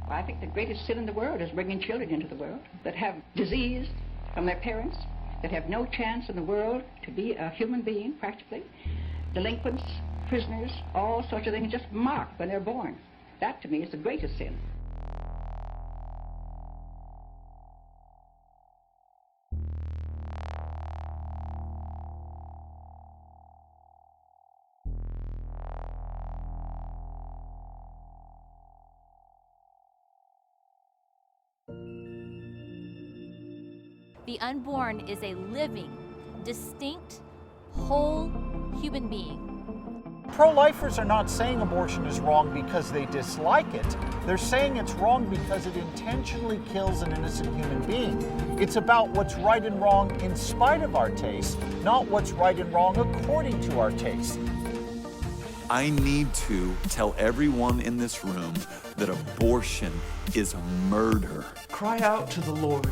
I think the greatest sin in the world is bringing children into the world that have disease from their parents, that have no chance in the world to be a human being, practically. Delinquents, prisoners, all sorts of things just marked when they're born. That, to me, is the greatest sin. The unborn is a living, distinct, whole human being. Pro-lifers are not saying abortion is wrong because they dislike it. They're saying it's wrong because it intentionally kills an innocent human being. It's about what's right and wrong in spite of our taste, not what's right and wrong according to our taste. I need to tell everyone in this room that abortion is murder. Cry out to the Lord,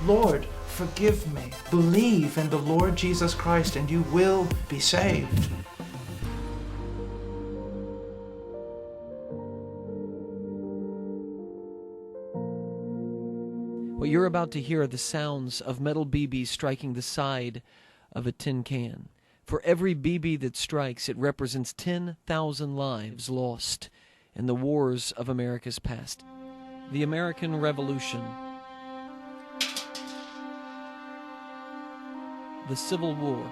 Lord, forgive me. Believe in the Lord Jesus Christ and you will be saved. What you're about to hear are the sounds of metal BBs striking the side of a tin can. For every BB that strikes, it represents 10,000 lives lost in the wars of America's past. The American Revolution, the Civil War,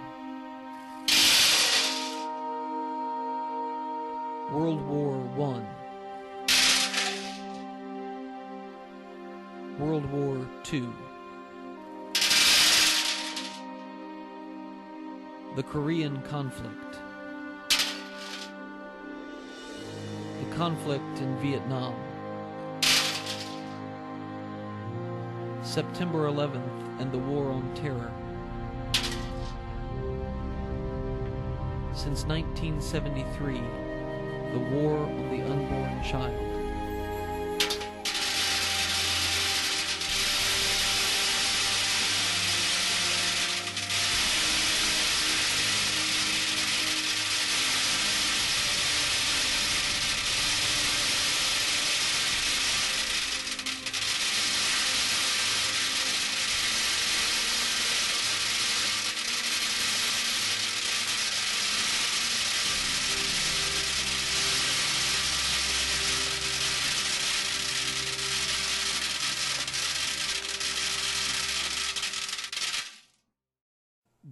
World War I, World War II, the Korean conflict, the conflict in Vietnam, September 11th and the War on Terror. Since 1973, the War on the Unborn Child.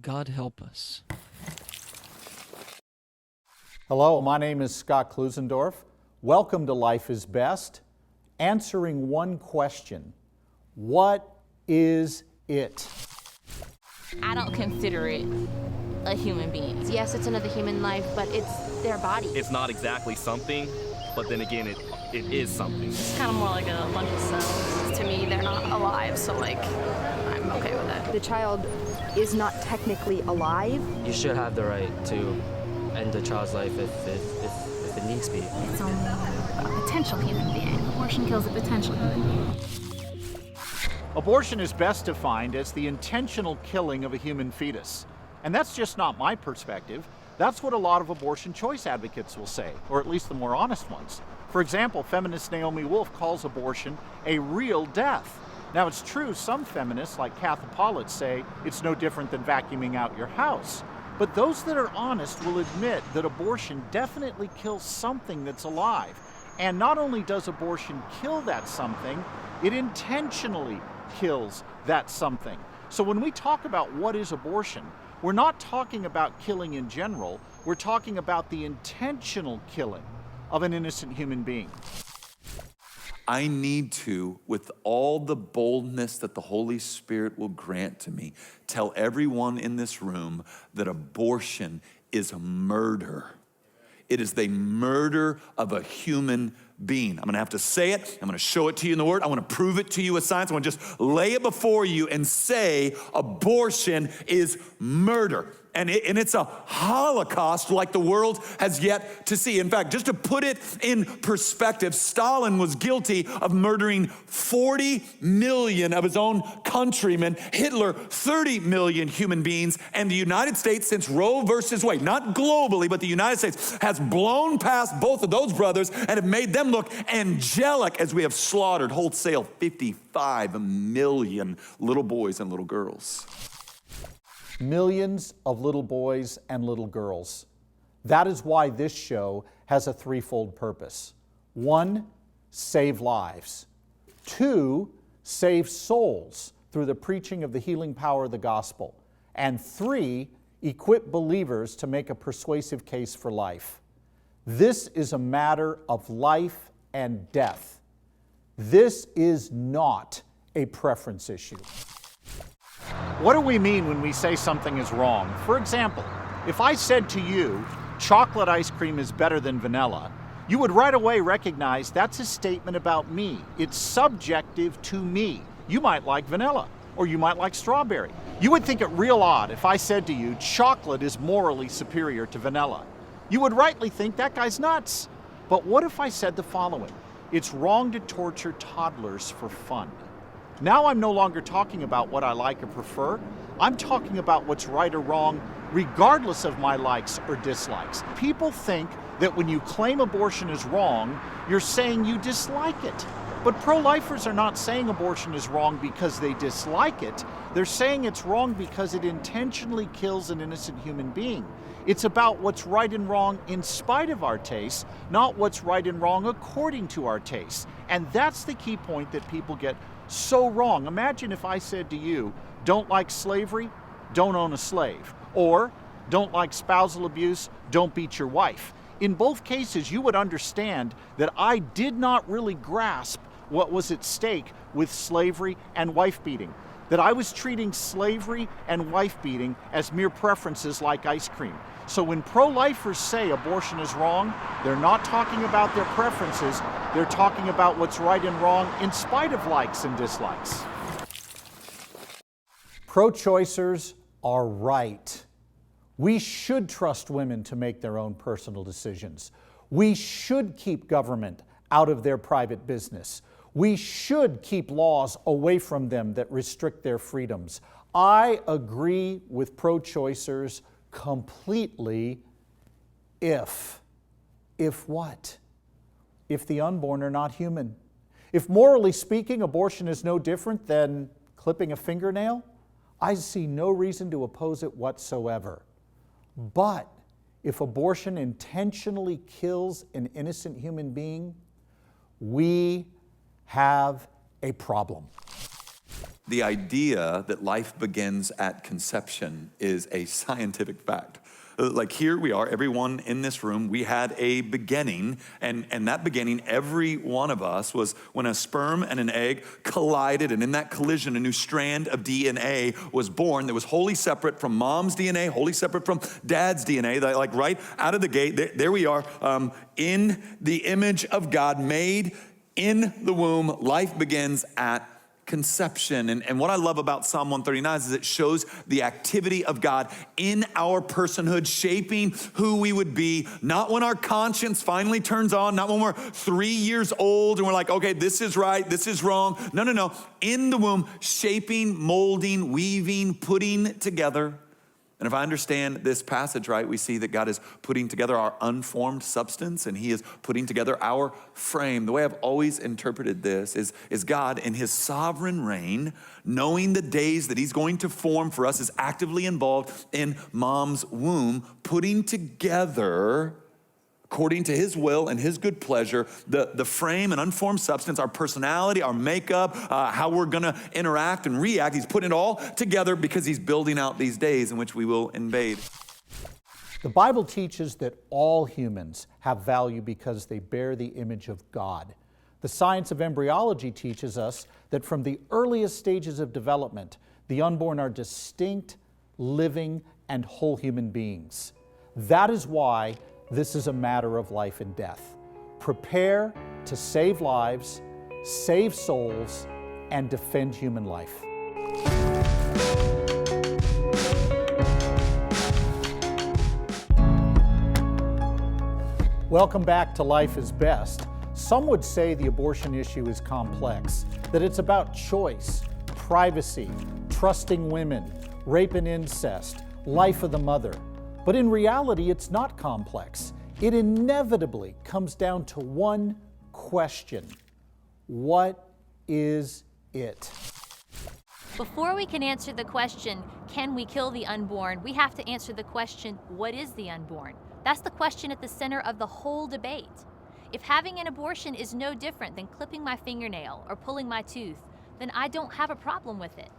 God help us. Hello, my name is Scott Klusendorf. Welcome to Life is Best. Answering one question: what is it? I don't consider it a human being. Yes, it's another human life, but it's their body. It's not exactly something, but then again, it is something. It's kind of more like a bunch of cells. To me, they're not alive, so like, I'm okay with that. The child is not technically alive. You should have the right to end the child's life if it needs to be. It's only a potential human being. Abortion kills a potential human being. Abortion is best defined as the intentional killing of a human fetus. And that's just not my perspective. That's what a lot of abortion choice advocates will say, or at least the more honest ones. For example, feminist Naomi Wolf calls abortion a real death. Now, it's true, some feminists, like Kathy Pollitt, say it's no different than vacuuming out your house. But those that are honest will admit that abortion definitely kills something that's alive. And not only does abortion kill that something, it intentionally kills that something. So when we talk about what is abortion, we're not talking about killing in general, we're talking about the intentional killing of an innocent human being. I need to, with all the boldness that the Holy Spirit will grant to me, tell everyone in this room that abortion is murder. It is the murder of a human being. I'm gonna have to say it. I'm gonna show it to you in the Word. I wanna prove it to you with science. I wanna just lay it before you and say abortion is murder. And it's a holocaust like the world has yet to see. In fact, just to put it in perspective, Stalin was guilty of murdering 40 million of his own countrymen, Hitler 30 million human beings, and the United States, since Roe versus Wade, not globally, but the United States, has blown past both of those brothers and have made them them look angelic as we have slaughtered wholesale 55 million little boys and little girls. Millions of little boys and little girls. That is why this show has a threefold purpose. 1, save lives. 2, save souls through the preaching of the healing power of the gospel. And 3, equip believers to make a persuasive case for life. This is a matter of life and death. This is not a preference issue. What do we mean when we say something is wrong? For example, if I said to you, chocolate ice cream is better than vanilla, you would right away recognize that's a statement about me. It's subjective to me. You might like vanilla, or you might like strawberry. You would think it real odd if I said to you, chocolate is morally superior to vanilla. You would rightly think that guy's nuts. But what if I said the following? It's wrong to torture toddlers for fun. Now I'm no longer talking about what I like or prefer. I'm talking about what's right or wrong, regardless of my likes or dislikes. People think that when you claim abortion is wrong, you're saying you dislike it. But pro-lifers are not saying abortion is wrong because they dislike it. They're saying it's wrong because it intentionally kills an innocent human being. It's about what's right and wrong in spite of our tastes, not what's right and wrong according to our tastes. And that's the key point that people get so wrong. Imagine if I said to you, don't like slavery, don't own a slave. Or, don't like spousal abuse, don't beat your wife. In both cases, you would understand that I did not really grasp what was at stake with slavery and wife beating. That I was treating slavery and wife beating as mere preferences like ice cream. So when pro-lifers say abortion is wrong, they're not talking about their preferences, they're talking about what's right and wrong in spite of likes and dislikes. Pro-choicers are right. We should trust women to make their own personal decisions. We should keep government out of their private business. We should keep laws away from them that restrict their freedoms. I agree with pro-choicers completely if what? If the unborn are not human. If morally speaking, abortion is no different than clipping a fingernail, I see no reason to oppose it whatsoever. But if abortion intentionally kills an innocent human being, we have a problem. The idea that life begins at conception is a scientific fact. Like here we are, everyone in this room, we had a beginning, and that beginning, every one of us, was when a sperm and an egg collided, and in that collision, a new strand of DNA was born that was wholly separate from mom's DNA, wholly separate from dad's DNA, like right out of the gate. There we are, in the image of God, made in the womb. Life begins at conception. And what I love about Psalm 139 is it shows the activity of God in our personhood, shaping who we would be, not when our conscience finally turns on, not when we're 3 years old and we're like, okay, this is right, this is wrong. No. In the womb, shaping, molding, weaving, putting together. And if I understand this passage right, we see that God is putting together our unformed substance and he is putting together our frame. The way I've always interpreted this is God in his sovereign reign, knowing the days that he's going to form for us, is actively involved in mom's womb, putting together, according to his will and his good pleasure, the frame and unformed substance, our personality, our makeup, how we're gonna interact and react. He's putting it all together because he's building out these days in which we will invade. The Bible teaches that all humans have value because they bear the image of God. The science of embryology teaches us that from the earliest stages of development, the unborn are distinct, living, and whole human beings. That is why this is a matter of life and death. Prepare to save lives, save souls, and defend human life. Welcome back to Life is Best. Some would say the abortion issue is complex, that it's about choice, privacy, trusting women, rape and incest, life of the mother. But in reality, it's not complex. It inevitably comes down to one question. What is it? Before we can answer the question, can we kill the unborn, we have to answer the question, what is the unborn? That's the question at the center of the whole debate. If having an abortion is no different than clipping my fingernail or pulling my tooth, then I don't have a problem with it.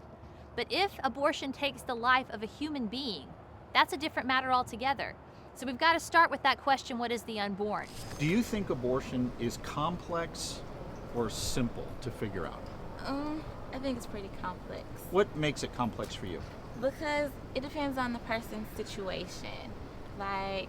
But if abortion takes the life of a human being, that's a different matter altogether. So we've got to start with that question, what is the unborn? Do you think abortion is complex or simple to figure out? I think it's pretty complex. What makes it complex for you? Because it depends on the person's situation. Like,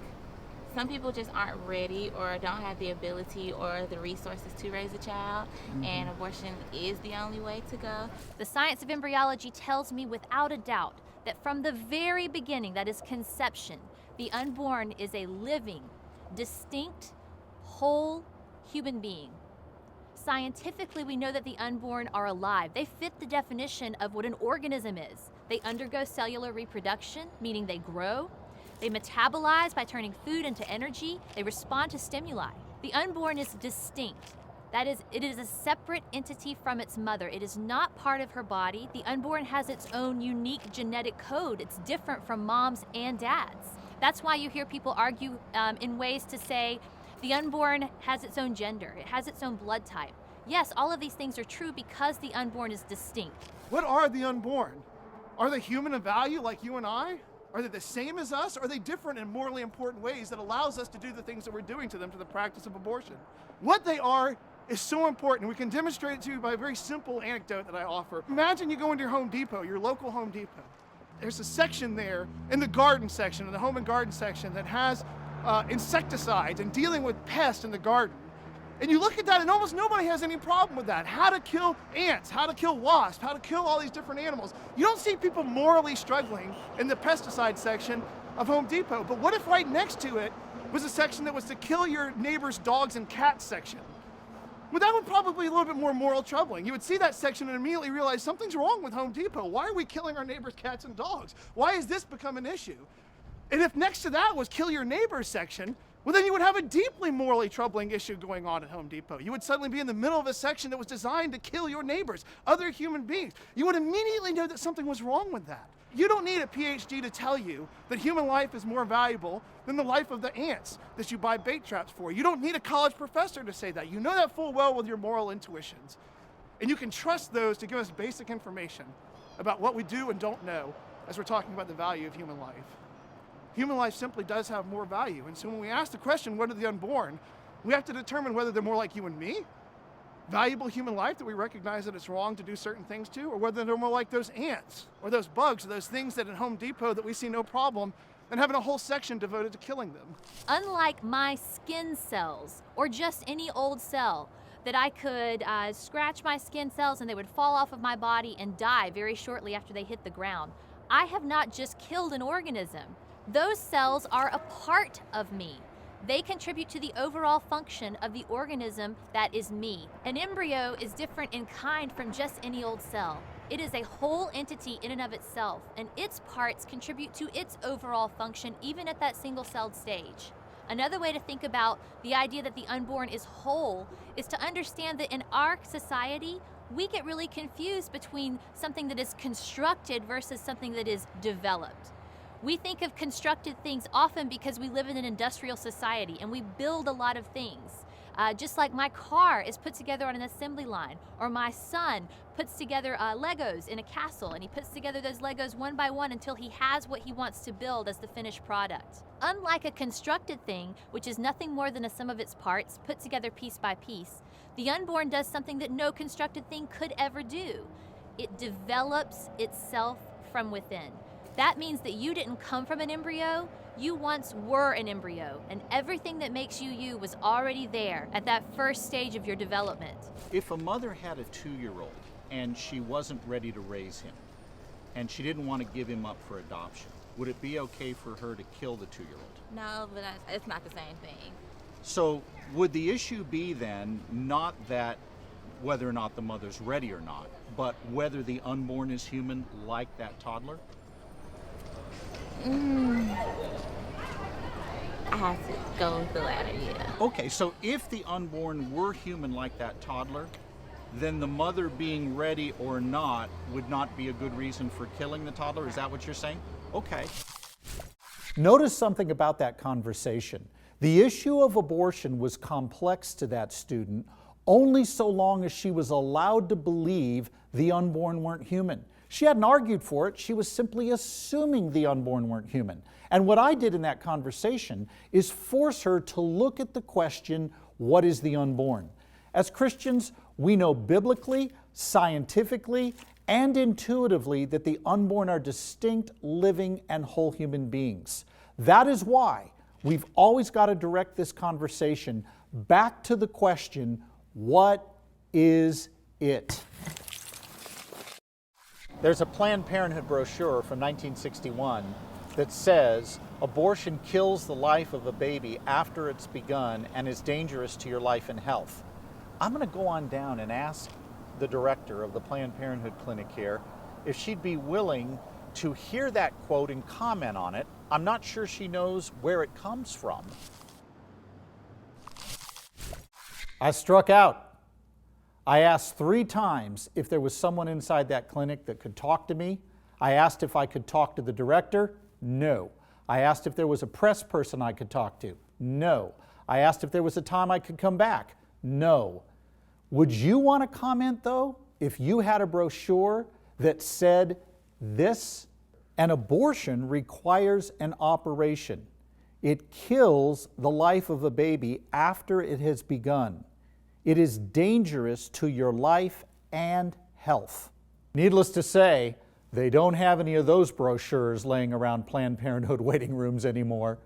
some people just aren't ready or don't have the ability or the resources to raise a child, and abortion is the only way to go. The science of embryology tells me without a doubt that from the very beginning, that is conception, the unborn is a living, distinct, whole human being. Scientifically, we know that the unborn are alive. They fit the definition of what an organism is. They undergo cellular reproduction, meaning they grow. They metabolize by turning food into energy. They respond to stimuli. The unborn is distinct. That is, it is a separate entity from its mother. It is not part of her body. The unborn has its own unique genetic code. It's different from moms and dads. That's why you hear people argue in ways to say the unborn has its own gender. It has its own blood type. Yes, all of these things are true because the unborn is distinct. What are the unborn? Are they human in value like you and I? Are they the same as us? Or are they different in morally important ways that allows us to do the things that we're doing to them to the practice of abortion? What they are is so important. We can demonstrate it to you by a very simple anecdote that I offer. Imagine you go into your Home Depot, your local Home Depot. There's a section there in the garden section, in the home and garden section, that has insecticides and dealing with pests in the garden. And you look at that and almost nobody has any problem with that. How to kill ants, how to kill wasps, how to kill all these different animals. You don't see people morally struggling in the pesticide section of Home Depot. But what if right next to it was a section that was to kill your neighbor's dogs and cats section? Well, that would probably be a little bit more moral troubling. You would see that section and immediately realize something's wrong with Home Depot. Why are we killing our neighbor's cats and dogs? Why has this become an issue? And if next to that was kill your neighbor's section, well, then you would have a deeply morally troubling issue going on at Home Depot. You would suddenly be in the middle of a section that was designed to kill your neighbors, other human beings. You would immediately know that something was wrong with that. You don't need a PhD to tell you that human life is more valuable than the life of the ants that you buy bait traps for. You don't need a college professor to say that. You know that full well with your moral intuitions. And you can trust those to give us basic information about what we do and don't know as we're talking about the value of human life. Human life simply does have more value. And so when we ask the question, what are the unborn, we have to determine whether they're more like you and me, valuable human life that we recognize that it's wrong to do certain things to, or whether they're more like those ants or those bugs or those things that at Home Depot that we see no problem and having a whole section devoted to killing them. Unlike my skin cells or just any old cell, that I could scratch my skin cells and they would fall off of my body and die very shortly after they hit the ground, I have not just killed an organism. Those cells are a part of me. They contribute to the overall function of the organism that is me. An embryo is different in kind from just any old cell. It is a whole entity in and of itself, and its parts contribute to its overall function even at that single-celled stage. Another way to think about the idea that the unborn is whole is to understand that in our society, we get really confused between something that is constructed versus something that is developed. We think of constructed things often because we live in an industrial society and we build a lot of things. Just like my car is put together on an assembly line, or my son puts together Legos in a castle, and he puts together those Legos one by one until he has what he wants to build as the finished product. Unlike a constructed thing, which is nothing more than a sum of its parts put together piece by piece, the unborn does something that no constructed thing could ever do. It develops itself from within. That means that you didn't come from an embryo, you once were an embryo, and everything that makes you you was already there at that first stage of your development. If a mother had a 2-year-old and she wasn't ready to raise him, and she didn't want to give him up for adoption, would it be okay for her to kill the 2-year-old? No, but it's not the same thing. So would the issue be then not that whether or not the mother's ready or not, but whether the unborn is human like that toddler? I have to go with the latter, yeah. Okay, so if the unborn were human like that toddler, then the mother being ready or not would not be a good reason for killing the toddler? Is that what you're saying? Okay. Notice something about that conversation. The issue of abortion was complex to that student only so long as she was allowed to believe the unborn weren't human. She hadn't argued for it, she was simply assuming the unborn weren't human. And what I did in that conversation is force her to look at the question, what is the unborn? As Christians, we know biblically, scientifically, and intuitively that the unborn are distinct, living, and whole human beings. That is why we've always got to direct this conversation back to the question, what is it? There's a Planned Parenthood brochure from 1961 that says abortion kills the life of a baby after it's begun and is dangerous to your life and health. I'm going to go on down and ask the director of the Planned Parenthood clinic here if she'd be willing to hear that quote and comment on it. I'm not sure she knows where it comes from. I struck out. I asked 3 times if there was someone inside that clinic that could talk to me. I asked if I could talk to the director. No. I asked if there was a press person I could talk to. No. I asked if there was a time I could come back. No. Would you want to comment, though, if you had a brochure that said this? An abortion requires an operation. It kills the life of a baby after it has begun. It is dangerous to your life and health. Needless to say, they don't have any of those brochures laying around Planned Parenthood waiting rooms anymore.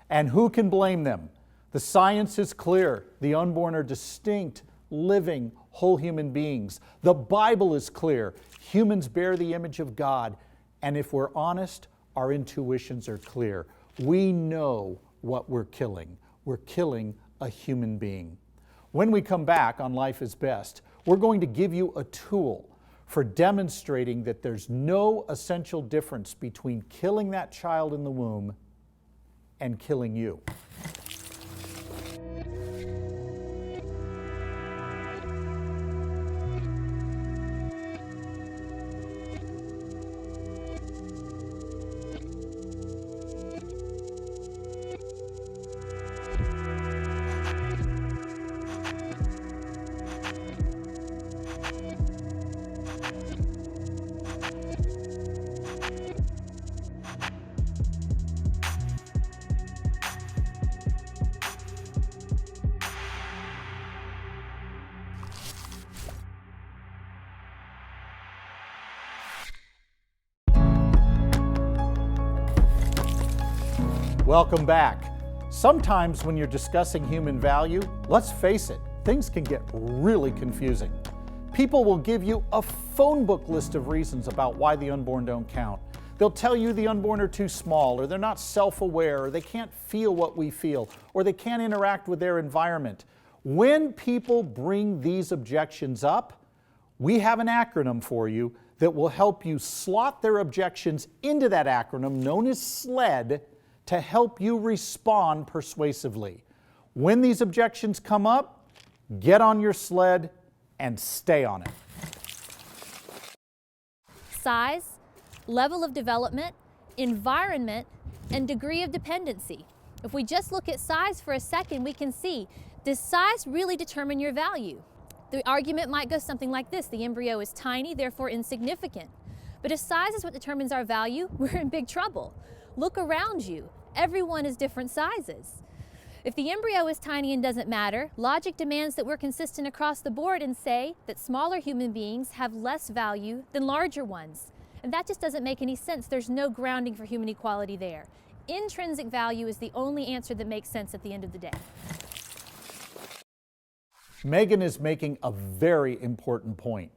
And who can blame them? The science is clear. The unborn are distinct, living, whole human beings. The Bible is clear. Humans bear the image of God. And if we're honest, our intuitions are clear. We know what we're killing. We're killing a human being. When we come back on Life is Best, we're going to give you a tool for demonstrating that there's no essential difference between killing that child in the womb and killing you. Welcome back. Sometimes when you're discussing human value, let's face it, things can get really confusing. People will give you a phone book list of reasons about why the unborn don't count. They'll tell you the unborn are too small, or they're not self-aware, or they can't feel what we feel, or they can't interact with their environment. When people bring these objections up, we have an acronym for you that will help you slot their objections into that acronym known as SLED to help you respond persuasively. When these objections come up, get on your sled and stay on it. Size, level of development, environment, and degree of dependency. If we just look at size for a second, we can see, does size really determine your value? The argument might go something like this: the embryo is tiny, therefore insignificant. But if size is what determines our value, we're in big trouble. Look around you. Everyone is different sizes. If the embryo is tiny and doesn't matter, logic demands that we're consistent across the board and say that smaller human beings have less value than larger ones. And that just doesn't make any sense. There's no grounding for human equality there. Intrinsic value is the only answer that makes sense at the end of the day. Megan is making a very important point.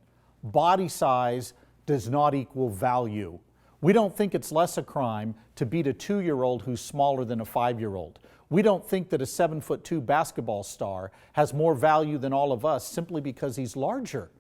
Body size does not equal value. We don't think it's less a crime to beat a 2-year-old who's smaller than a 5-year-old. We don't think that a 7'2" basketball star has more value than all of us simply because he's larger.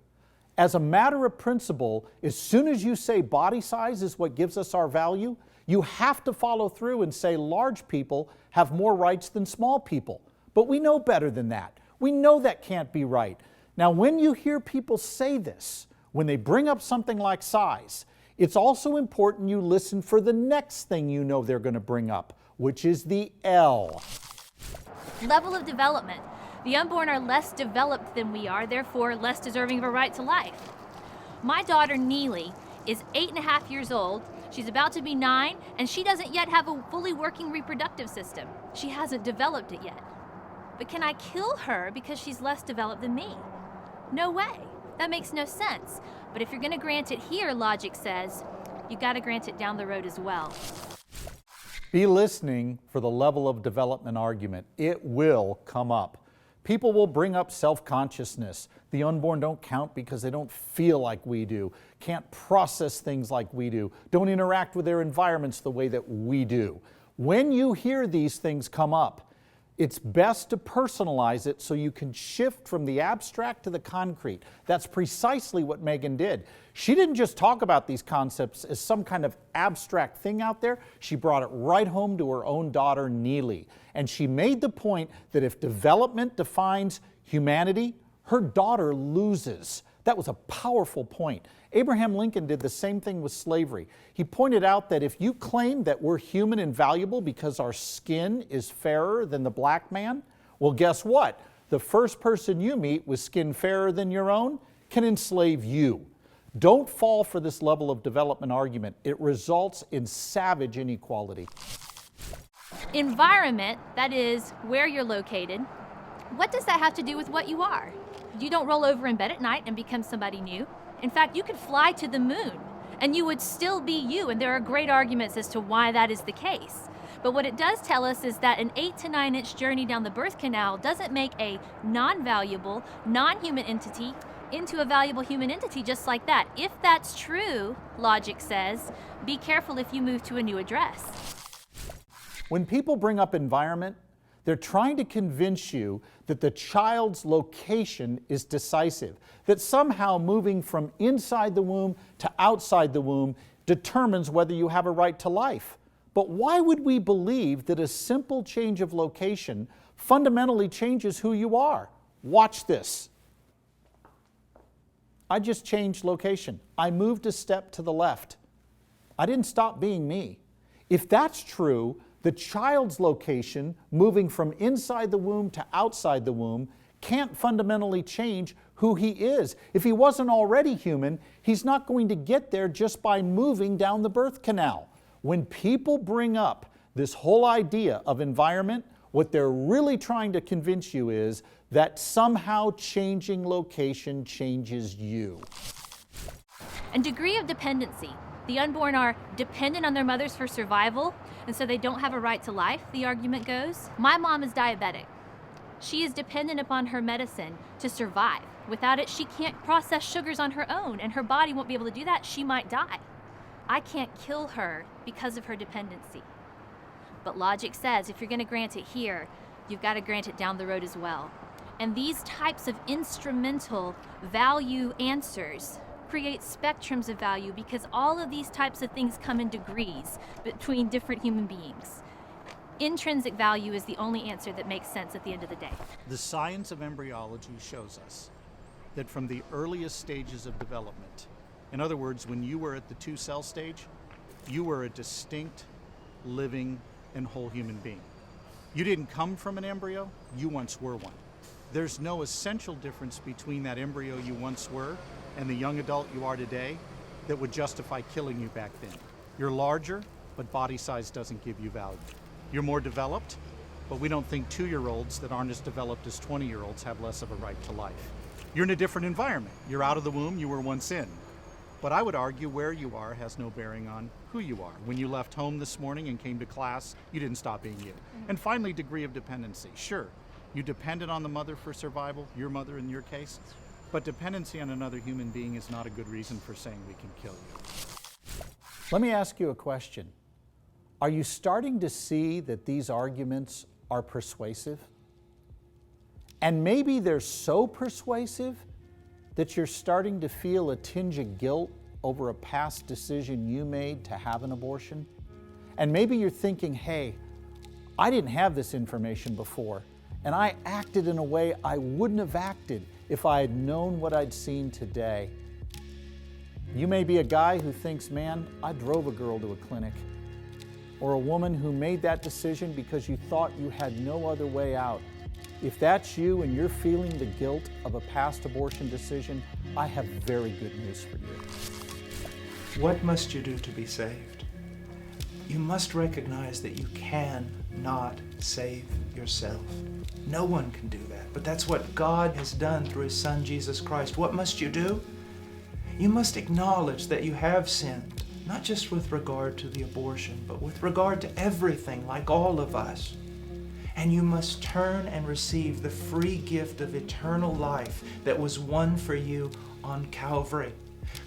As a matter of principle, as soon as you say body size is what gives us our value, you have to follow through and say large people have more rights than small people. But we know better than that. We know that can't be right. Now, when you hear people say this, when they bring up something like size, it's also important you listen for the next thing you know they're going to bring up, which is the L. Level of development. The unborn are less developed than we are, therefore less deserving of a right to life. My daughter Neely is 8.5 years old. She's about to be 9, and she doesn't yet have a fully working reproductive system. She hasn't developed it yet. But can I kill her because she's less developed than me? No way. That makes no sense. But if you're going to grant it here, logic says, you got to grant it down the road as well. Be listening for the level of development argument. It will come up. People will bring up self-consciousness. The unborn don't count because they don't feel like we do, can't process things like we do, don't interact with their environments the way that we do. When you hear these things come up, it's best to personalize it so you can shift from the abstract to the concrete. That's precisely what Megan did. She didn't just talk about these concepts as some kind of abstract thing out there. She brought it right home to her own daughter, Neely. And she made the point that if development defines humanity, her daughter loses. That was a powerful point. Abraham Lincoln did the same thing with slavery. He pointed out that if you claim that we're human and valuable because our skin is fairer than the black man, well, guess what? The first person you meet with skin fairer than your own can enslave you. Don't fall for this level of development argument. It results in savage inequality. Environment, that is where you're located, what does that have to do with what you are? You don't roll over in bed at night and become somebody new. In fact, you could fly to the moon and you would still be you, and there are great arguments as to why that is the case. But what it does tell us is that an 8 to 9 inch journey down the birth canal doesn't make a non-valuable, non-human entity into a valuable human entity just like that. If that's true, logic says, be careful if you move to a new address. When people bring up environment, they're trying to convince you that the child's location is decisive, that somehow moving from inside the womb to outside the womb determines whether you have a right to life. But why would we believe that a simple change of location fundamentally changes who you are? Watch this. I just changed location. I moved a step to the left. I didn't stop being me. If that's true, the child's location, moving from inside the womb to outside the womb, can't fundamentally change who he is. If he wasn't already human, he's not going to get there just by moving down the birth canal. When people bring up this whole idea of environment, what they're really trying to convince you is that somehow changing location changes you. And degree of dependency. The unborn are dependent on their mothers for survival, and so they don't have a right to life, the argument goes. My mom is diabetic. She is dependent upon her medicine to survive. Without it, she can't process sugars on her own, and her body won't be able to do that. She might die. I can't kill her because of her dependency. But logic says if you're going to grant it here, you've got to grant it down the road as well. And these types of instrumental value answers create spectrums of value because all of these types of things come in degrees between different human beings. Intrinsic value is the only answer that makes sense at the end of the day. The science of embryology shows us that from the earliest stages of development, in other words, when you were at the 2-cell stage, you were a distinct, living, and whole human being. You didn't come from an embryo, you once were one. There's no essential difference between that embryo you once were and the young adult you are today that would justify killing you back then. You're larger, but body size doesn't give you value. You're more developed, but we don't think 2-year-olds that aren't as developed as 20-year-olds have less of a right to life. You're in a different environment. You're out of the womb you were once in. But I would argue where you are has no bearing on who you are. When you left home this morning and came to class, you didn't stop being you. And finally, degree of dependency. Sure, you depended on the mother for survival, your mother in your case, but dependency on another human being is not a good reason for saying we can kill you. Let me ask you a question. Are you starting to see that these arguments are persuasive? And maybe they're so persuasive That you're starting to feel a tinge of guilt over a past decision you made to have an abortion? And maybe you're thinking, hey, I didn't have this information before, and I acted in a way I wouldn't have acted if I had known what I'd seen today. You may be a guy who thinks, man, I drove a girl to a clinic. Or a woman who made that decision because you thought you had no other way out. If that's you and you're feeling the guilt of a past abortion decision, I have very good news for you. What must you do to be saved? You must recognize that you cannot save yourself. No one can do that, but that's what God has done through His Son, Jesus Christ. What must you do? You must acknowledge that you have sinned, not just with regard to the abortion, but with regard to everything, like all of us. And you must turn and receive the free gift of eternal life that was won for you on Calvary.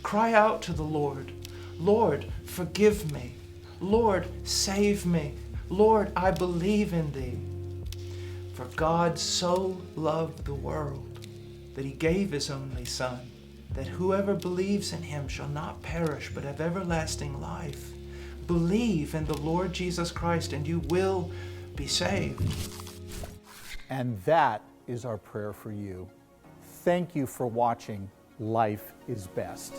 Cry out to the Lord, Lord, forgive me. Lord, save me. Lord, I believe in Thee. For God so loved the world that He gave His only Son, that whoever believes in Him shall not perish but have everlasting life. Believe in the Lord Jesus Christ and you will be saved. And that is our prayer for you. Thank you for watching Life is Best.